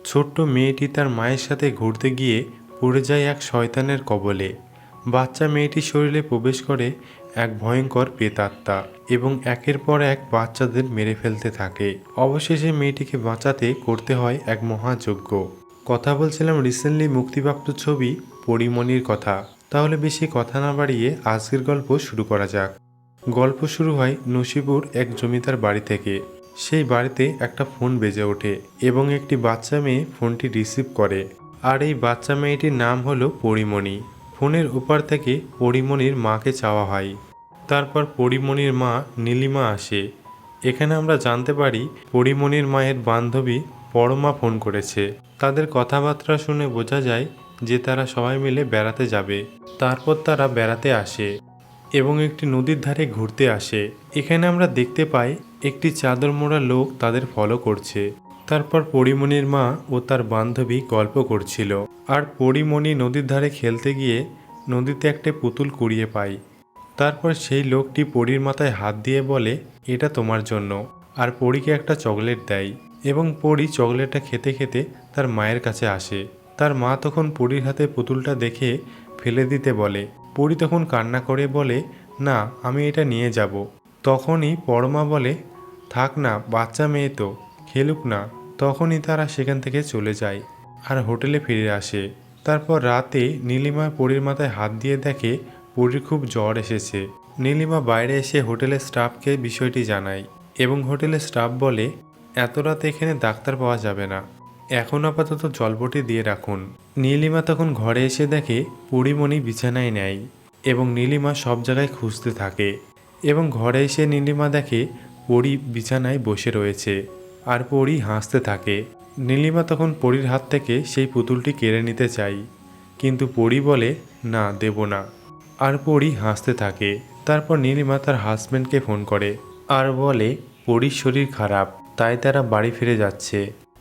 ছোট্ট মেয়েটি তার মায়ের সাথে ঘুরতে গিয়ে পড়ে যায় এক শয়তানের কবলে। বাচ্চা মেয়েটির শরীরে প্রবেশ করে এক ভয়ঙ্কর প্রেতাত্মা এবং একের পর এক বাচ্চাদের মেরে ফেলতে থাকে। অবশেষে মেয়েটিকে বাঁচাতে করতে হয় এক মহাযজ্ঞ। কথা বলছিলাম রিসেন্টলি মুক্তিপ্রাপ্ত ছবি পরীমণির কথা। তাহলে বেশি কথা না বাড়িয়ে আজকের গল্প শুরু করা যাক। গল্প শুরু হয় নসিপুর এক জমিদার বাড়ি থেকে। সেই বাড়িতে একটা ফোন বেজে ওঠে এবং একটি বাচ্চা মেয়ে ফোনটি রিসিভ করে। আর এই বাচ্চা মেয়েটির নাম হলো পরীমণি। ফোনের ওপার থেকে পরীমণির মাকে চাওয়া হয়। তারপর পরীমণির মা নীলিমা আসে। এখানে আমরা জানতে পারি পরীমণির মায়ের বান্ধবী পরমা ফোন করেছে। তাদের কথাবার্তা শুনে বোঝা যায় যে তারা সবাই মিলে বেড়াতে যাবে। তারপর তারা বেড়াতে আসে এবং একটি নদীর ধারে ঘুরতে আসে। এখানে আমরা দেখতে পাই একটি চাদর মোড়া লোক তাদের ফলো করছে। তারপর পরীমণির মা ও তার বান্ধবী গল্প করছিল। আর পরীমণি নদীর ধারে খেলতে গিয়ে নদীতে একটা পুতুল কুড়িয়ে পায়। তারপর সেই লোকটি পরীর মাথায় হাত দিয়ে বলে, এটা তোমার জন্য। আর পরীকে একটা চকলেট দেয় এবং পরী চকলেটটা খেতে খেতে তার মায়ের কাছে আসে। তার মা তখন পরীর হাতে পুতুলটা দেখে ফেলে দিতে বলে। পরী তখন কান্না করে বলে, না, আমি এটা নিয়ে যাব। তখনই পরমা বলে, থাক না, বাচ্চা মেয়ে তো, খেলুক না। তখনই তারা সেখান থেকে চলে যায় আর হোটেলে ফিরে আসে। তারপর রাতে নীলিমা পরীর মাথায় হাত দিয়ে দেখে পরীর খুব জ্বর এসেছে। নীলিমা বাইরে এসে হোটেলের স্টাফকে বিষয়টি জানায় এবং হোটেলের স্টাফ বলে, এত রাতে এখানে ডাক্তার পাওয়া যাবে না, এখন আপাতত জলপটি দিয়ে রাখুন। নীলিমা তখন ঘরে এসে দেখে পরীমণি বিছানায় নেয় এবং নীলিমা সব জায়গায় খুঁজতে থাকে এবং ঘরে এসে নীলিমা দেখে পরী বিছানায় বসে রয়েছে আর পরী হাসতে থাকে। নীলিমা তখন পরীর হাত থেকে সেই পুতুলটি কেড়ে নিতে চায়, কিন্তু পরী বলে, না, দেব না। আর পরী হাসতে থাকে। তারপর নীলিমা তার হাজব্যান্ডকে ফোন করে আর বলে পরীর শরীর খারাপ, তাই তারা বাড়ি ফিরে যাচ্ছে।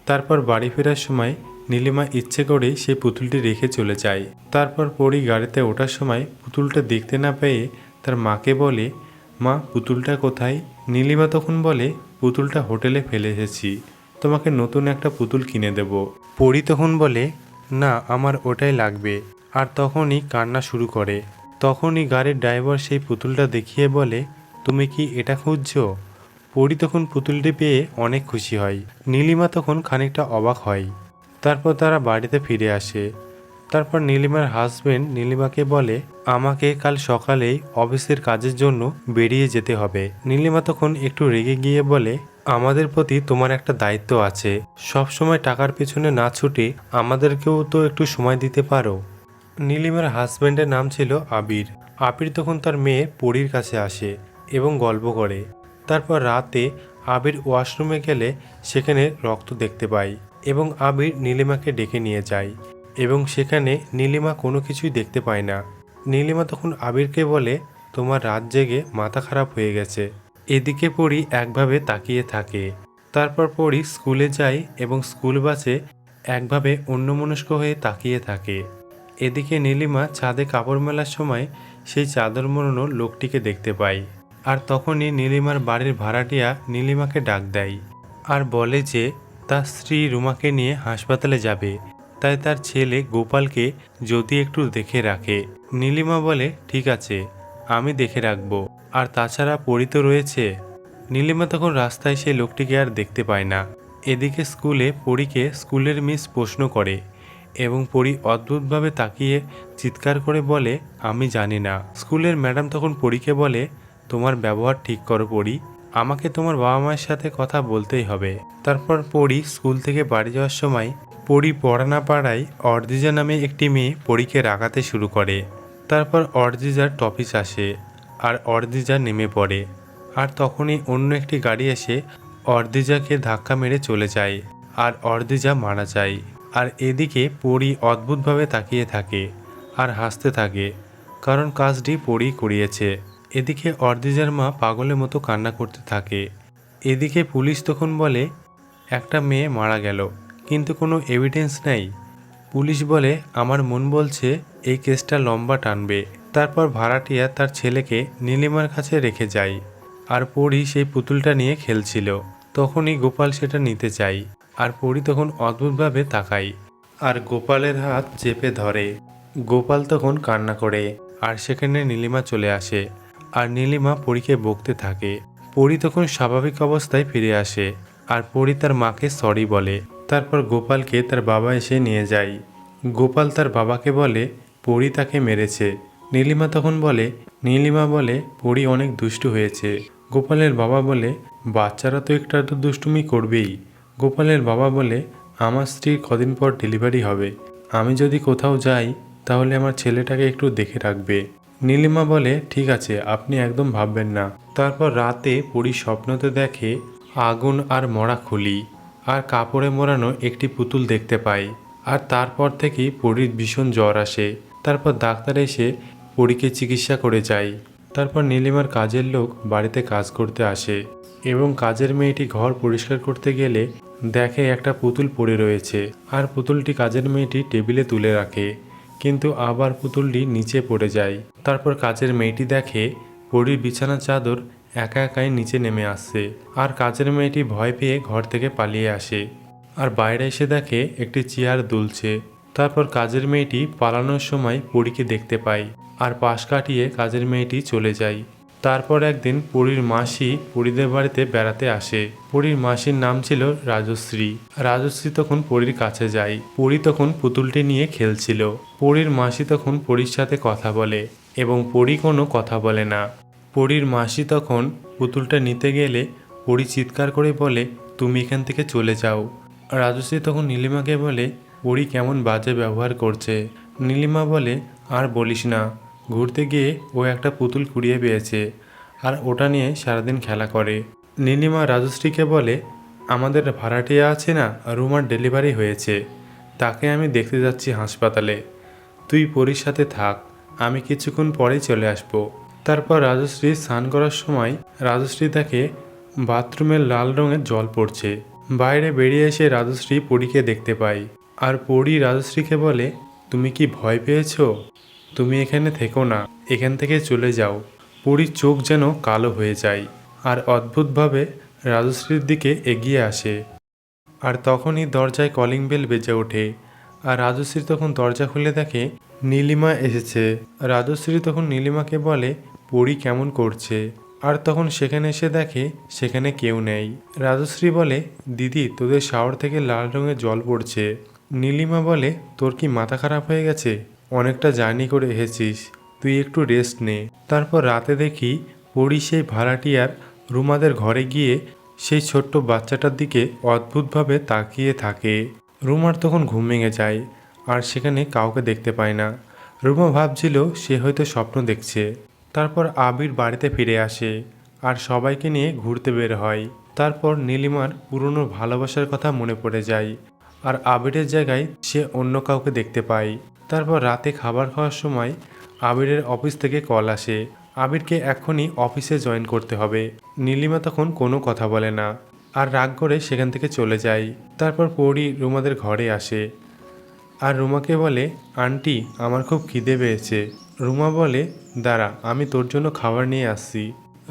তারপর বাড়ি ফেরার সময় নীলিমা ইচ্ছে করেই সেই পুতুলটি রেখে চলে যায়। তারপর পরী গাড়িতে ওঠার সময় পুতুলটা দেখতে না পেয়ে তার মাকে বলে, মা, পুতুলটা কোথায়? নীলিমা তখন বলে, পুতুলটা হোটেলে ফেলে এসেছি, তোমাকে নতুন একটা পুতুল কিনে দেব। পরী তখন বলে, না, আমার ওটাই লাগবে। আর তখনই কান্না শুরু করে। তখনই গাড়ির ড্রাইভার সেই পুতুলটা দেখিয়ে বলে, তুমি কি এটা খুঁজছো? পরী তখন পুতুলটি পেয়ে অনেক খুশি হয়। নীলিমা তখন খানিকটা অবাক হয়। তারপর তারা বাড়িতে ফিরে আসে। তারপর নীলিমার হাজবেন্ড নীলিমাকে বলে, আমাকে কাল সকালেই অফিসের কাজের জন্য বেরিয়ে যেতে হবে। নীলিমা তখন একটু রেগে গিয়ে বলে, আমাদের প্রতি তোমার একটা দায়িত্ব আছে, সব সময় টাকার পেছনে না ছুটে আমাদেরকেও তো একটু সময় দিতে পারো। নীলিমার হাজবেন্ডের নাম ছিল আবির। আবির তখন তার মেয়ে পরীর কাছে আসে এবং গল্প করে। তারপর রাতে আবির ওয়াশরুমে গেলে সেখানে রক্ত দেখতে পায় এবং আবির নীলিমাকে ডেকে নিয়ে যায় এবং সেখানে নীলিমা কোনো কিছুই দেখতে পায় না। নীলিমা তখন আবিরকে বলে, তোমার রাত জেগে মাথা খারাপ হয়ে গেছে। এদিকে পরী একভাবে তাকিয়ে থাকে। তারপর পরী স্কুলে যায় এবং স্কুল বাসে একভাবে অন্যমনস্ক হয়ে তাকিয়ে থাকে। এদিকে নীলিমা ছাদে কাপড় মেলার সময় সেই চাদর মোড়ানো লোকটিকে দেখতে পায়। আর তখনই নীলিমার বাড়ির ভাড়াটিয়া নীলিমাকে ডাক দেয় আর বলে যে তার স্ত্রী রুমাকে নিয়ে হাসপাতালে যাবে, তাই তার ছেলে গোপালকে যদি একটু দেখে রাখে। নীলিমা বলে, ঠিক আছে, আমি দেখে রাখবো। আর তাছাড়া পরী তো রয়েছে। নীলিমা তখন রাস্তায় সেই লোকটিকে আর দেখতে পায় না। এদিকে স্কুলে পরীকে স্কুলের মিস প্রশ্ন করে এবং পরী অদ্ভুতভাবে তাকিয়ে চিৎকার করে বলে, আমি জানি না। স্কুলের ম্যাডাম তখন পরীকে বলে, তোমার ব্যবহার ঠিক করো পরী, আমাকে তোমার বাবা মায়ের সাথে কথা বলতেই হবে। তারপর পরী স্কুল থেকে বাড়ি যাওয়ার সময় পরী পড়া না পারায় অর্দিজা নামে একটি মেয়ে পরীকে রাগাতে শুরু করে। তারপর অর্দিজার টপিস আসে আর অর্দিজা নেমে পড়ে। আর তখনই অন্য একটি গাড়ি এসে অর্দিজাকে ধাক্কা মেরে চলে যায় আর অর্দিজা মারা যায়। আর এদিকে পরী অদ্ভুতভাবে তাকিয়ে থাকে আর হাসতে থাকে, কারণ কাজটি পরী করিয়েছে। এদিকে অর্দিজার মা পাগলের মতো কান্না করতে থাকে। এদিকে পুলিশ তখন বলে, একটা মেয়ে মারা গেল, কিন্তু কোনো এভিডেন্স নেই। পুলিশ বলে, আমার মন বলছে এই কেসটা লম্বা টানবে। তারপর ভাড়াটিয়া তার ছেলেকে নীলিমার কাছে রেখে যায় আর পরী সেই পুতুলটা নিয়ে খেলছিল। তখনই গোপাল সেটা নিতে চায়, আর পরি তখন অদ্ভুতভাবে তাকায় আর গোপালের হাত চেপে ধরে। গোপাল তখন কান্না করে আর সেখানে নীলিমা চলে আসে আর নীলিমা পরীকে বকতে থাকে। পরি তখন স্বাভাবিক অবস্থায় ফিরে আসে আর পরি তার মাকে সরি বলে। তারপর গোপালকে তার বাবা এসে নিয়ে যায়। গোপাল তার বাবাকে বলে পরি তাকে মেরেছে। নীলিমা বলে পরি অনেক দুষ্টু হয়েছে। গোপালের বাবা বলে বাচ্চারা তো একটু আধটু দুষ্টুমি করবেই। গোপালের বাবা বলে আমার স্ত্রীর কদিন পর ডেলিভারি হবে, আমি যদি কোথাও যাই তাহলে আমার ছেলেটাকে একটু দেখে রাখবে। নীলিমা বলে ঠিক আছে, আপনি একদম ভাববেন না। তারপর রাতে পরি স্বপ্নতে দেখে আগুন আর মরা খুলি আর কাপড়ে মোড়ানো একটি পুতুল দেখতে পায়। আর তারপর থেকেই পরির ভীষণ জ্বর আসে। তারপর ডাক্তার এসে পরীকে চিকিৎসা করে যায়। তারপর নীলিমার কাজের লোক বাড়িতে কাজ করতে আসে এবং কাজের মেয়েটি ঘর পরিষ্কার করতে গেলে দেখে একটা পুতুল পড়ে রয়েছে আর পুতুলটি কাজের মেয়েটি টেবিলে তুলে রাখে, কিন্তু আবার পুতুলটি নিচে পড়ে যায়। তারপর কাজের মেয়েটি দেখে পরীর বিছানার চাদর একা একাই নিচে নেমে আসছে আর কাজের মেয়েটি ভয় পেয়ে ঘর থেকে পালিয়ে আসে আর বাইরে এসে দেখে একটি চেয়ার দুলছে। তারপর কাজের মেয়েটি পালানোর সময় পরীকে দেখতে পায় আর পাশ কাটিয়ে কাজের মেয়েটি চলে যায়। তারপর একদিন পরীর মাসি পরীদের বাড়িতে বেড়াতে আসে। পরীর মাসির নাম ছিল রাজশ্রী। রাজশ্রী তখন পরীর কাছে যায়। পরী তখন পুতুলটি নিয়ে খেলছিল। পরীর মাসি তখন পরীর সাথে কথা বলে এবং পরী কোনো কথা বলে না। পরীর মাসি তখন পুতুলটা নিতে গেলে পরী চিৎকার করে বলে তুমি এখান থেকে চলে যাও। রাজশ্রী তখন নীলিমাকে বলে পরী কেমন বাজে ব্যবহার করছে। নীলিমা বলে আর বলিস না, ঘুরতে গিয়ে ও একটা পুতুল কুড়িয়ে পেয়েছে আর ওটা নিয়ে সারাদিন খেলা করে। নীলিমা রাজশ্রীকে বলে আমাদের ভাড়াটিয়া আছে না, রুমার ডেলিভারি হয়েছে, তাকে আমি দেখতে যাচ্ছি হাসপাতালে, তুই পরীর সাথে থাক, আমি কিছুক্ষণ পরেই চলে আসব। তারপর রাজশ্রী স্নান করার সময় রাজশ্রী তাকে বাথরুমের লাল রঙের জল পড়ছে। বাইরে বেরিয়ে এসে রাজশ্রী পরীকে দেখতে পায় আর পরী রাজশ্রীকে বলে তুমি কি ভয় পেয়েছো? তুমি এখানে থেকো না, এখান থেকে চলে যাও। পরীর চোখ যেন কালো হয়ে যায় আর অদ্ভুতভাবে রাজশ্রীর দিকে এগিয়ে আসে। আর তখনই দরজায় কলিং বেল বেজে ওঠে আর রাজশ্রী তখন দরজা খুলে দেখে নীলিমা এসেছে। রাজশ্রী তখন নীলিমাকে বলে পরী কেমন করছে, আর তখন সেখানে এসে দেখে সেখানে কেউ নেই। রাজশ্রী বলে দিদি তোদের শাওয়ার থেকে লাল রঙের জল পড়ছে। নীলিমা বলে তোর কি মাথা খারাপ হয়ে গেছে, অনেকটা জার্নি করে এসেছিস, তুই একটু রেস্ট নে। তারপর রাতে দেখি পরী সেই ভাড়াটিয়ার রুমাদের ঘরে গিয়ে সেই ছোট্ট বাচ্চাটার দিকে অদ্ভুতভাবে তাকিয়ে থাকে। রুমার তখন ঘুম ভেঙে যায় আর সেখানে কাউকে দেখতে পায় না। রুমা ভাবছিল সে হয়তো স্বপ্ন দেখছে। তারপর আবির বাড়িতে ফিরে আসে আর সবাইকে নিয়ে ঘুরতে বের হয়। তারপর নীলিমার পুরনো ভালোবাসার কথা মনে পড়ে যায় আর আবিরের জায়গায় সে অন্য কাউকে দেখতে পায়। তারপর রাতে খাবার খাওয়ার সময় আবিরের অফিস থেকে কল আসে, আবিরকে এখনই অফিসে জয়েন করতে হবে। নীলিমা তখন কোনো কথা বলে না আর রাগ করে সেখান থেকে চলে যায়। তারপর পরী রুমাদের ঘরে আসে আর রুমাকে বলে আন্টি আমার খুব খিদে পেয়েছে। রুমা বলে দাঁড়া, আমি তোর জন্য খাবার নিয়ে আসছি।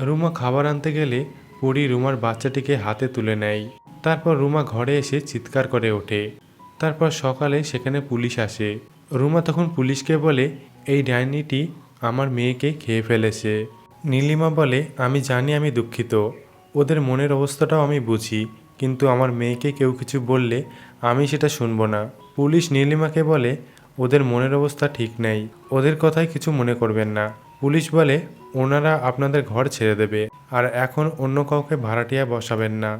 রুমা খাবার আনতে গেলে পরী রুমার বাচ্চাটিকে হাতে তুলে নেয়। তারপর রুমা ঘরে এসে চিৎকার করে ওঠে। তারপর সকালে সেখানে পুলিশ আসে। রুমা তখন পুলিশকে বলে এই ডাইনিটি আমার মেয়েকে খেয়ে ফেলেছে। নীলিমা বলে আমি জানি, আমি দুঃখিত, ওদের মনের অবস্থাটাও আমি বুঝি, কিন্তু আমার মেয়েকে কেউ কিছু বললে আমি সেটা শুনবো না। পুলিশ নীলিমাকে বলে ওদের মনের অবস্থা ঠিক নেই, ওদের কথায় কিছু মনে করবেন না। পুলিশ বলে ওনারা আপনাদের ঘর ছেড়ে দেবে আর এখন অন্য কাউকে ভাড়াটিয়া বসাবেন না।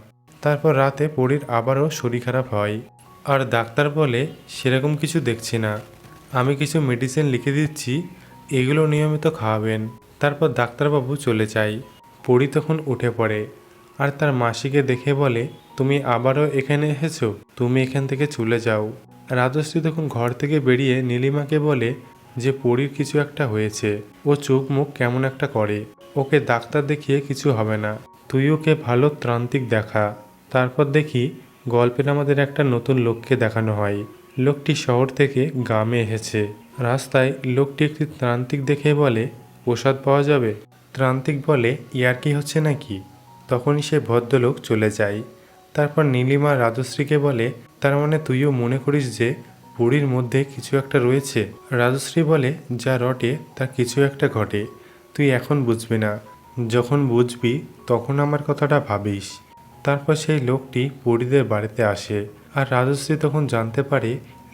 তারপর রাতে পরীর আবারও শরীর খারাপ হয় আর ডাক্তার বলে সেরকম কিছু দেখছি না, আমি কিছু মেডিসিন লিখে দিচ্ছি, এগুলো নিয়মিত খাওয়াবেন। তারপর ডাক্তারবাবু চলে যায়। পরী তখন উঠে পড়ে আর তার মাসিকে দেখে বলে তুমি আবারও এখানে এসেছো, তুমি এখান থেকে চলে যাও। রাজশ্রী তখন ঘর থেকে বেরিয়ে নীলিমাকে বলে যে পরীর কিছু একটা হয়েছে, ও চোখ মুখ কেমন একটা করে, ওকে ডাক্তার দেখিয়ে কিছু হবে না, তুই ওকে ভালো ত্রান্তিক দেখা। তারপর দেখি গল্পের আমাদের একটা নতুন লোককে দেখানো হয়। লোকটি শহর থেকে গ্রামে এসেছে। রাস্তায় লোকটি একটি ত্রান্তিক দেখে বলে প্রসাদ পাওয়া যাবে। ত্রান্তিক বলে ইয়ার কি হচ্ছে নাকি। তখনই সে ভদ্রলোক চলে যায়। তারপর নীলিমা রাজশ্রীকে বলে, তার মানে তুইও মনে করিস যে পরীর মধ্যে কিছু একটা রয়েছে? রাজশ্রী বলে, যা রটে তার কিছু একটা ঘটে, তুই এখন বুঝবি না, যখন বুঝবি তখন আমার কথাটা ভাবিস। তারপর সেই লোকটি পরীদের বাড়িতে আসে, আর রাজশ্রী তখন জানতে পারে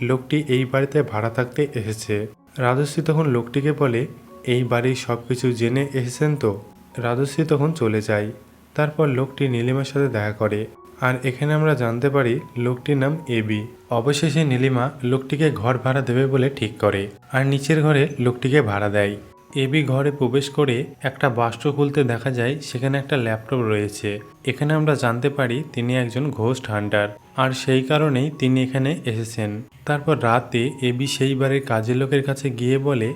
লোকটি এই বাড়িতে ভাড়া থাকতে এসেছে। রাজশ্রী তখন লোকটিকে বলে, এই বাড়ির সব কিছু জেনে এসেছেন তো? রাজশ্রী তখন চলে যায়। তারপর লোকটি নীলিমার সাথে দেখা করে, আর এখানে আমরা জানতে পারি লোকটির নাম এবি। অবশেষে নীলিমা লোকটিকে ঘর ভাড়া দেবে বলে ঠিক করে, আর নিচের ঘরে লোকটিকে ভাড়া দেয়। এবি ঘরে প্রবেশ করে একটা বাস্ক খুলতে দেখা যায় সেখানে একটা ল্যাপটপ রয়েছে। এখানে আমরা জানতে পারি তিনি একজন ঘোস্ট হান্টার, আর সেই কারণেই তিনি এখানে এসেছেন। তারপর রাতে এবি সেই বাড়ির কাজের লোকের কাছে গিয়ে বলে,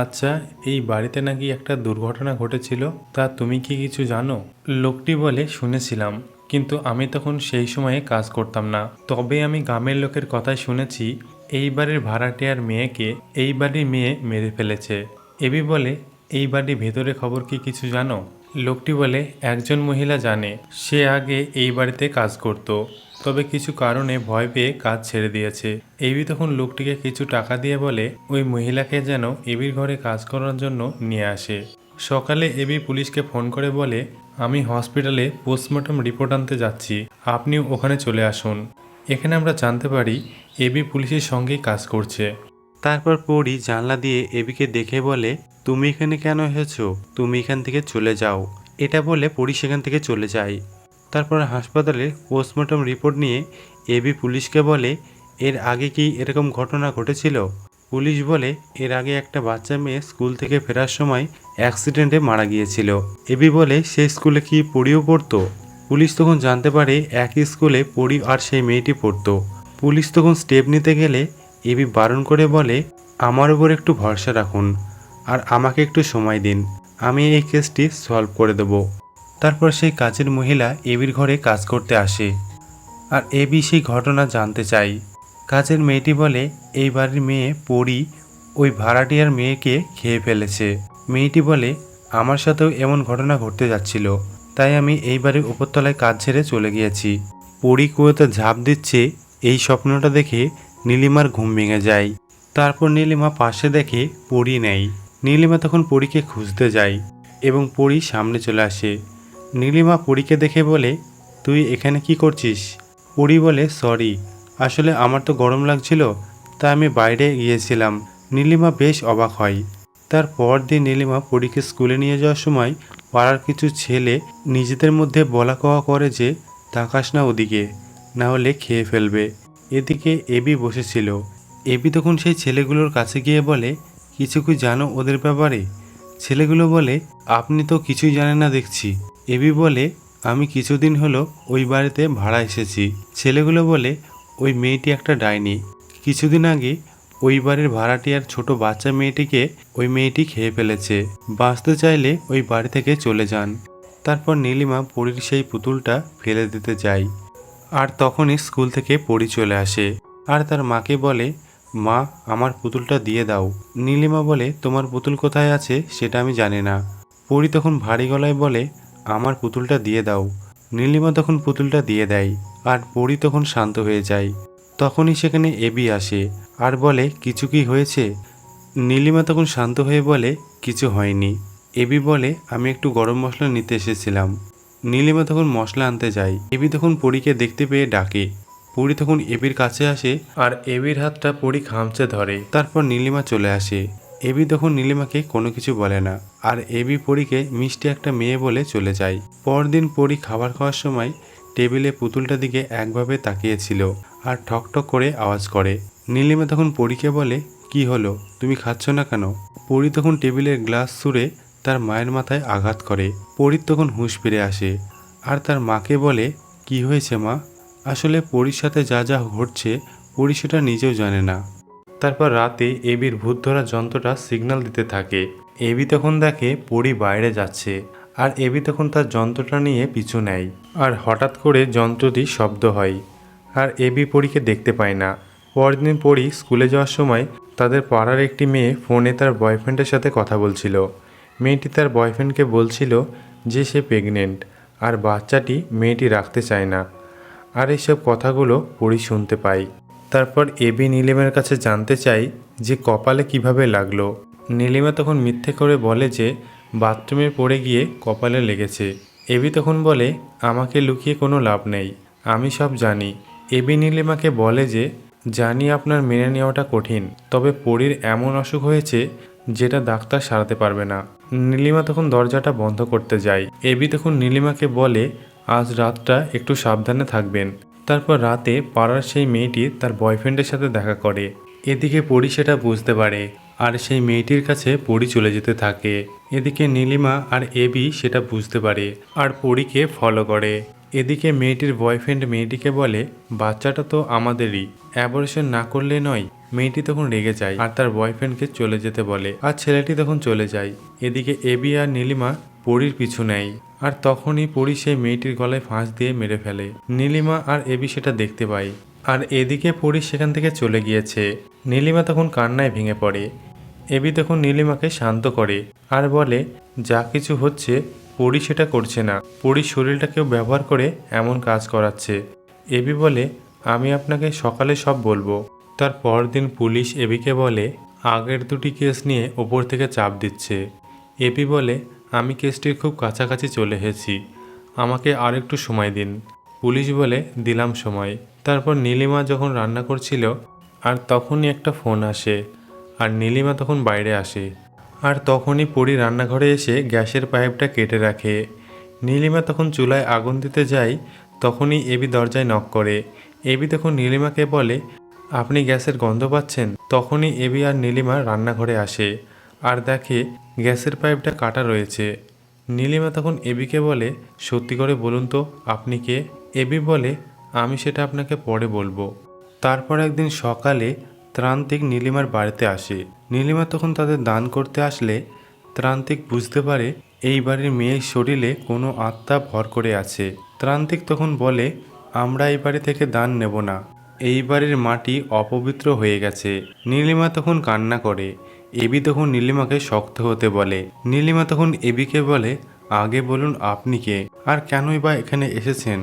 আচ্ছা, এই বাড়িতে নাকি একটা দুর্ঘটনা ঘটেছিল, তা তুমি কি কিছু জানো? লোকটি বলে, শুনেছিলাম, কিন্তু আমি তখন সেই সময়ে কাজ করতাম না। তবে আমি গ্রামের লোকের কথাই শুনেছি এই বাড়ির ভাড়াটিয়ার মেয়েকে এই বাড়ির মেয়ে মেরে ফেলেছে। এবি বলে, এই বাড়ির ভেতরে খবর কি কিছু জানো? লোকটি বলে, একজন মহিলা জানে, সে আগে এই বাড়িতে কাজ করত, তবে কিছু কারণে ভয় পেয়ে কাজ ছেড়ে দিয়েছে। এবি তখন লোকটিকে কিছু টাকা দিয়ে বলে ওই মহিলাকে যেন এবির ঘরে কাজ করার জন্য নিয়ে আসে। সকালে এবি পুলিশকে ফোন করে বলে, আমি হসপিটালে পোস্টমর্টম রিপোর্ট আনতে যাচ্ছি, আপনিও ওখানে চলে আসুন। এখানে আমরা জানতে পারি এবি পুলিশের সঙ্গেই কাজ করছে। তারপর পরি জানলা দিয়ে এবিকে দেখে বলে, তুমি এখানে কেন এসেছো? তুমি এখান থেকে চলে যাও। এটা বলে পরি সেখান থেকে চলে যায়। তারপর হাসপাতালে পোস্টমর্টম রিপোর্ট নিয়ে এবি পুলিশকে বলে, এর আগে কি এরকম ঘটনা ঘটেছিল? পুলিশ বলে, এর আগে একটা বাচ্চা মেয়ে স্কুল থেকে ফেরার সময় অ্যাক্সিডেন্টে মারা গিয়েছিল। এবি বলে, সেই স্কুলে কি পরিও পড়তো? পুলিশ তখন জানতে পারে একই স্কুলে পরি আর সেই মেয়েটি পড়তো। পুলিশ তখন স্টেপ নিতে গেলে এবি বারণ করে বলে, আমার উপর একটু ভরসা রাখুন, আর আমাকে একটু সময় দিন, আমি এই কেসটি সলভ করে দেব। তারপর সেই কাজের মহিলা এবির ঘরে কাজ করতে আসে, আর এবি সেই ঘটনা জানতে চায়। কাজের মেয়েটি বলে, এই বাড়ির মেয়ে পরি ওই ভাড়াটিয়ার মেয়েকে খেয়ে ফেলেছে। মেয়েটি বলে, আমার সাথেও এমন ঘটনা ঘটতে যাচ্ছিল, তাই আমি এই বাড়ির উপরতলায় কাজ ছেড়ে চলে গিয়েছি। পরি কুয়োতে ঝাঁপ দিচ্ছে এই স্বপ্নটা দেখে নীলিমার ঘুম ভেঙে যায়। তারপর নীলিমা পাশে দেখে পরি নেই। নীলিমা তখন পরীকে খুঁজতে যায় এবং পরি সামনে চলে আসে। নীলিমা পরীকে দেখে বলে, তুই এখানে কি করছিস? পরি বলে, সরি, আসলে আমার তো গরম লাগছিল, তাই আমি বাইরে গিয়েছিলাম। নীলিমা বেশ অবাক হয়। তার পর দিন নীলিমা পরীকে স্কুলে নিয়ে যাওয়ার সময় পাড়ার কিছু ছেলে নিজেদের মধ্যে বলা কওয়া করে যে, তাকাস না ওদিকে, না হলে খেয়ে ফেলবে। এদিকে এবি বসেছিল। এবি তখন সেই ছেলেগুলোর কাছে গিয়ে বলে, কিছু কি জানো ওদের ব্যাপারে? ছেলেগুলো বলে, আপনি তো কিছুই জানেন না দেখছি। এবি বলে, আমি কিছুদিন হলো ওই বাড়িতে ভাড়া এসেছি। ছেলেগুলো বলে, ওই মেয়েটি একটা ডাইনি, কিছুদিন আগে ওই বাড়ির ভাড়াটিয়ার ছোট বাচ্চা মেয়েটিকে ওই মেয়েটি খেয়ে ফেলেছে, বাঁচতে চাইলে ওই বাড়ি থেকে চলে যান। তারপর নীলিমা পরীর সেই পুতুলটা ফেলে দিতে যায়, আর তখনই স্কুল থেকে পরি চলে আসে, আর তার মাকে বলে, মা, আমার পুতুলটা দিয়ে দাও। নীলিমা বলে, তোমার পুতুল কোথায় আছে সেটা আমি জানি না। পরি তখন ভারী গলায় বলে, আমার পুতুলটা দিয়ে দাও। নীলিমা তখন পুতুলটা দিয়ে দেয়, আর পরি তখন শান্ত হয়ে যায়। তখনই সেখানে এবি আসে আর বলে, কিছু কি হয়েছে? নীলিমা তখন শান্ত হয়ে বলে, কিছু হয়নি। এবি বলে, আমি একটু গরম মশলা নিতে এসেছিলাম। নীলিমা তখন মশলা আনতে যায়। এবি তখন পরীকে দেখতে পেয়ে ডাকে। পরি তখন এবির কাছে আসে, আর এবির হাতটা পরি খামচে ধরে। তারপর নীলিমা চলে আসে। এবি তখন নীলিমাকে কোনো কিছু বলে না, আর এবি পরীকে মিষ্টি একটা মেয়ে বলে চলে যায়। পরদিন পরি খাবার খাওয়ার সময় টেবিলে পুতুলটার দিকে একভাবে তাকিয়েছিল, আর ঠকঠক করে আওয়াজ করে। নীলিমা তখন পরীকে বলে, কি হলো, তুমি খাচ্ছ না কেন? পরি তখন টেবিলের গ্লাস ছুঁড়ে তার মায়ের মাথায় আঘাত করে। পরীর তখন হুঁশ ফিরে আসে, আর তার মাকে বলে, কি হয়েছে মা? আসলে পরীর সাথে যা যা ঘটছে পরি সেটা নিজেও জানে না। তারপর রাতে এবির ভূত ধরা যন্ত্রটা সিগন্যাল দিতে থাকে। এবি তখন দেখে পরি বাইরে যাচ্ছে, আর এবি তখন তার যন্ত্রটা নিয়ে পিছু নেয়, আর হঠাৎ করে যন্ত্রটি শব্দ হয়, আর এবি পরীকে দেখতে পায় না। পরদিন পরি স্কুলে যাওয়ার সময় তাদের পাড়ার একটি মেয়ে ফোনে তার বয়ফ্রেন্ডের সাথে কথা বলছিল। মেয়েটি তার বয়ফ্রেন্ডকে বলছিল যে সে প্রেগনেন্ট, আর বাচ্চাটি মেয়েটি রাখতে চায় না। আর এইসব কথাগুলো পরি শুনতে পাই। তারপর এবি নীলিমার কাছে জানতে চাই যে কপালে কিভাবে লাগলো। নীলিমা তখন মিথ্যে করে বলে যে বাথরুমে পড়ে গিয়ে কপালে লেগেছে। এবি তখন বলে আমাকে লুকিয়ে কোনো লাভ নেই, আমি সব জানি। এবি নীলিমাকে বলে যে জানি আপনার মেনে নেওয়াটা কঠিন, তবে পরীর এমন অসুখ হয়েছে যেটা ডাক্তার সারাতে পারবে না। নীলিমা তখন দরজাটা বন্ধ করতে যায়। এবি তখন নীলিমাকে বলে আজ রাতটা একটু সাবধানে থাকবেন। তারপর রাতে পাড়ার সেই মেয়েটি তার বয়ফ্রেন্ডের সাথে দেখা করে। এদিকে পরি সেটা বুঝতে পারে আর সেই মেয়েটির কাছে পরি চলে যেতে থাকে। এদিকে নীলিমা আর এবি সেটা বুঝতে পারে আর পরীকে ফলো করে। এদিকে মেয়েটির বয়ফ্রেন্ড মেয়েটিকে বলে বাচ্চাটা তো আমাদেরই, অ্যাবর্শন না করলে নয়। মেয়েটি তখন রেগে যায় আর তার বয়ফ্রেন্ডকে চলে যেতে বলে আর ছেলেটি তখন চলে যায়। এদিকে এবি আর নীলিমা পরীর পিছু নেয় আর তখনই পরি সেই মেয়েটির গলায় ফাঁস দিয়ে মেরে ফেলে। নীলিমা আর এবি সেটা দেখতে পায় আর এদিকে পরি সেখান থেকে চলে গিয়েছে। নীলিমা তখন কান্নায় ভেঙে পড়ে। এবি তখন নীলিমাকে শান্ত করে আর বলে যা কিছু হচ্ছে পরি সেটা করছে না, পরির শরীরটাকেও ব্যবহার করে এমন কাজ করাচ্ছে। এবি বলে আমি আপনাকে সকালে সব বলবো। তার পরদিন পুলিশ এবিকে বলে আগের দুটি কেস নিয়ে ওপর থেকে চাপ দিচ্ছে। এবি বলে আমি কেসটির খুব কাছাকাছি চলে এসেছি, আমাকে আর একটু সময় দিন। পুলিশ বলে দিলাম সময়। তারপর নীলিমা যখন রান্না করছিল আর তখনই একটা ফোন আসে আর নীলিমা তখন বাইরে আসে আর তখনই পরি রান্নাঘরে এসে গ্যাসের পাইপটা কেটে রাখে। নীলিমা তখন চুলায় আগুন দিতে যায়, তখনই এবি দরজায় নক করে। এবি তখন নীলিমাকে বলে আপনি গ্যাসের গন্ধ পাচ্ছেন? তখনই এবি আর নীলিমা রান্নাঘরে আসে আর দেখে গ্যাসের পাইপটা কাটা রয়েছে। নীলিমা তখন এবিকে বলে সত্যি করে বলুন তো আপনি কে? এবি বলে আমি সেটা আপনাকে পরে বলবো। তারপর একদিন সকালে ত্রান্তিক নীলিমার বাড়িতে আসে। নীলিমা তখন তাদের দান করতে আসলে ত্রান্তিক বুঝতে পারে এই বাড়ির মেয়ের শরীরে কোনো আত্মা ভর করে আছে। ত্রান্তিক তখন বলে আমরা এই বাড়ি থেকে দান নেব না, এই বাড়ির মাটি অপবিত্র হয়ে গেছে। নীলিমা তখন কান্না করে। এবি তখন নীলিমাকে শক্ত হতে বলে। নীলিমা তখন এবিকে বলে আগে বলুন আপনি কে আর কেনই বা এখানে এসেছেন?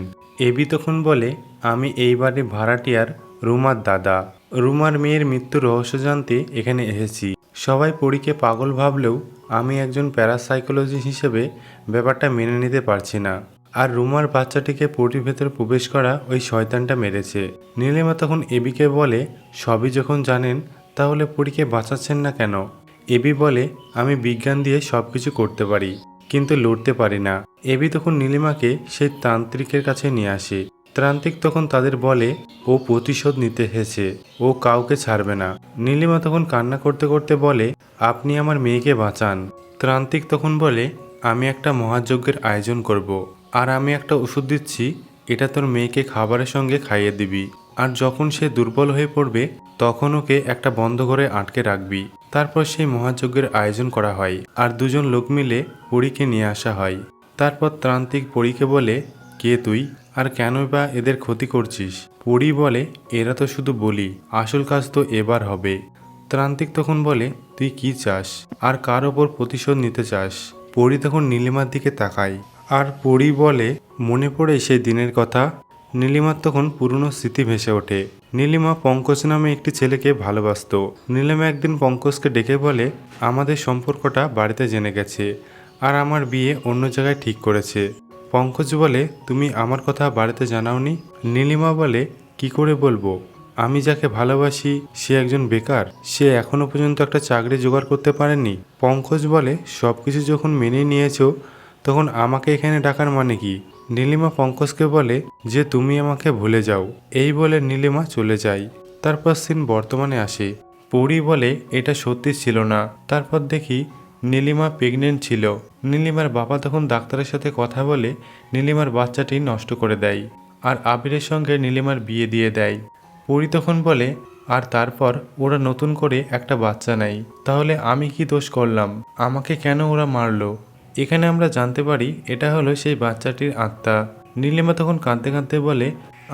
এবি তখন বলে আমি এই বাড়ির ভাড়াটিয়ার রুমার দাদা। রুমার মেয়ের মৃত্যুর রহস্য জানতে এখানে এসেছি। সবাই পরীকে পাগল ভাবলেও আমি একজন প্যারাসাইকোলজিস্ট হিসেবে ব্যাপারটা মেনে নিতে পারছি না। আর রুমার বাচ্চাটিকে পরীর ভেতর প্রবেশ করা ওই শয়তানটা মেরেছে। নীলিমা তখন এবিকে বলে সবই যখন জানেন তাহলে পরীকে বাঁচাচ্ছেন না কেন? এবি বলে আমি বিজ্ঞান দিয়ে সব কিছু করতে পারি কিন্তু লড়তে পারি না। এবি তখন নীলিমাকে সেই তান্ত্রিকের কাছে নিয়ে আসে। ত্রান্তিক তখন তাদের বলে ও প্রতিশোধ নিতে এসেছে, ও কাউকে ছাড়বে না। নীলিমা তখন কান্না করতে করতে বলে আপনি আমার মেয়েকে বাঁচান। ত্রান্তিক তখন বলে আমি একটা মহাযজ্ঞের আয়োজন করব আর আমি একটা ওষুধ দিচ্ছি, এটা তোর মেয়েকে খাবারের সঙ্গে খাইয়ে দিবি আর যখন সে দুর্বল হয়ে পড়বে তখন ওকে একটা বন্ধ ঘরে আটকে রাখবি। তারপর সেই মহাযজ্ঞের আয়োজন করা হয় আর দুজন লোক মিলে পরীকে নিয়ে আসা হয়। তারপর ত্রান্তিক পরীকে বলে কে তুই আর কেনই বা এদের ক্ষতি করছিস? পরী বলে এরা তো শুধু বলি, আসল কাজ তো এবার হবে। ত্রান্তিক তখন বলে তুই কি চাস আর কার ওপর প্রতিশোধ নিতে চাস? পরী তখন নীলিমার দিকে তাকায় আর পরী বলে মনে পড়ে সেই দিনের কথা। নীলিমার তখন পুরনো স্মৃতি ভেসে ওঠে। নীলিমা পঙ্কজ নামে একটি ছেলেকে ভালোবাসতো। নীলিমা একদিন পঙ্কজকে ডেকে বলে আমাদের সম্পর্কটা বাড়িতে জেনে গেছে আর আমার বিয়ে অন্য জায়গায় ঠিক করেছে। পঙ্কজ বলে তুমি আমার কথা বাড়িতে জানাওনি? নীলিমা বলে কি করে বলবো, আমি যাকে ভালোবাসি সে একজন বেকার, সে এখনো পর্যন্ত একটা চাকরি জোগাড় করতে পারেনি। পঙ্কজ বলে সব কিছু যখন মেনে নিয়েছো তখন আমাকে এখানে ডাকার মানে কি? নীলিমা পঙ্কজকে বলে যে তুমি আমাকে ভুলে যাও। এই বলে নীলিমা চলে যায়। তারপর সিন বর্তমানে আসে। পরী বলে এটা সত্যি ছিল না। তারপর দেখি নীলিমা প্রেগনেন্ট ছিল। নীলিমার বাবা তখন ডাক্তারের সাথে কথা বলে নীলিমার বাচ্চাটি নষ্ট করে দেয় আর আবিরের সঙ্গে নীলিমার বিয়ে দিয়ে দেয়। পরী তখন বলে আর তারপর ওরা নতুন করে একটা বাচ্চা নেয়। তাহলে আমি কি দোষ করলাম? আমাকে কেন ওরা মারলো? এখানে আমরা জানতে পারি এটা হলো সেই বাচ্চাটির আত্মা। নীলিমা তখন কাঁদতে কাঁদতে বলে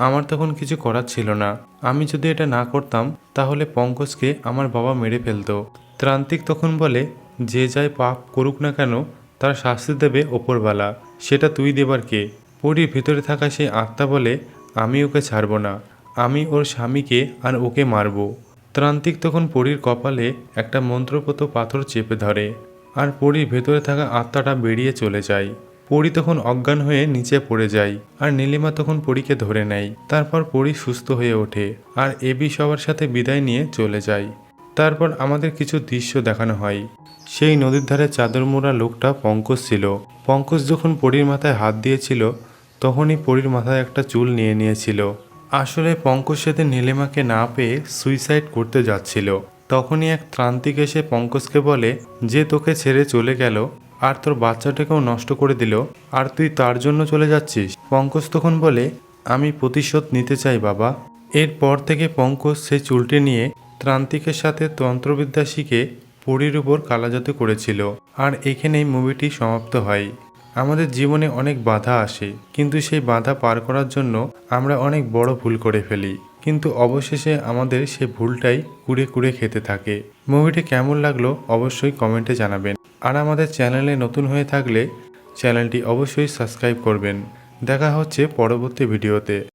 আমার তখন কিছু করার ছিল না, আমি যদি এটা না করতাম তাহলে পঙ্কজকে আমার বাবা মেরে ফেলতো। ত্রান্তিক তখন বলে যে যাই পাপ করুক না কেন তার শাস্তি দেবে ওপরওয়ালা, সেটা তুই দেবার কে? পরীর ভিতরে থাকা সেই আত্মা বলে আমি ওকে ছাড়ব না, আমি ওর স্বামীকে আর ওকে মারব। ত্রান্তিক তখন পরীর কপালে একটা মন্ত্রপত পাথর চেপে ধরে আর পরীর ভেতরে থাকা আত্মাটা বেরিয়ে চলে যায়। পরী তখন অজ্ঞান হয়ে নিচে পড়ে যায় আর নীলিমা তখন পরীকে ধরে নেয়। তারপর পরী সুস্থ হয়ে ওঠে আর এবি সবার সাথে বিদায় নিয়ে চলে যায়। তারপর আমাদের কিছু দৃশ্য দেখানো হয়। সেই নদীর ধারে চাদর মোড়া লোকটা পঙ্কজ ছিল। পঙ্কজ যখন পরীর মাথায় হাত দিয়েছিল তখনই পরীর মাথায় একটা চুল নিয়ে নিয়েছিল। আসলে পঙ্কজ সেদিন নীলিমাকে না পেয়ে সুইসাইড করতে যাচ্ছিল। তখনই এক ত্রান্তিক এসে পঙ্কজকে বলে যে তোকে ছেড়ে চলে গেল আর তোর বাচ্চাটাকেও নষ্ট করে দিল, আর তুই তার জন্য চলে যাচ্ছিস। পঙ্কজ তখন বলে আমি প্রতিশোধ নিতে চাই বাবা। এরপর থেকে পঙ্কজ সেই চুলটি নিয়ে ত্রান্তিকের সাথে তন্ত্রবিদ্যা শিখে পরীর উপর কালাজাদু করেছিল। আর এখানেই মুভিটি সমাপ্ত হয়। আমাদের জীবনে অনেক বাধা আসে, কিন্তু সেই বাধা পার করার জন্য আমরা অনেক বড় ভুল করে ফেলি, কিন্তু অবশেষে আমাদের সেই ভুলটাই কুড়ে কুড়ে খেতে থাকে। মুভিটি কেমন লাগলো অবশ্যই কমেন্টে জানাবেন। আর আমাদের চ্যানেলে নতুন হয়ে থাকলে চ্যানেলটি অবশ্যই সাবস্ক্রাইব করবেন। দেখা হচ্ছে পরবর্তী ভিডিওতে।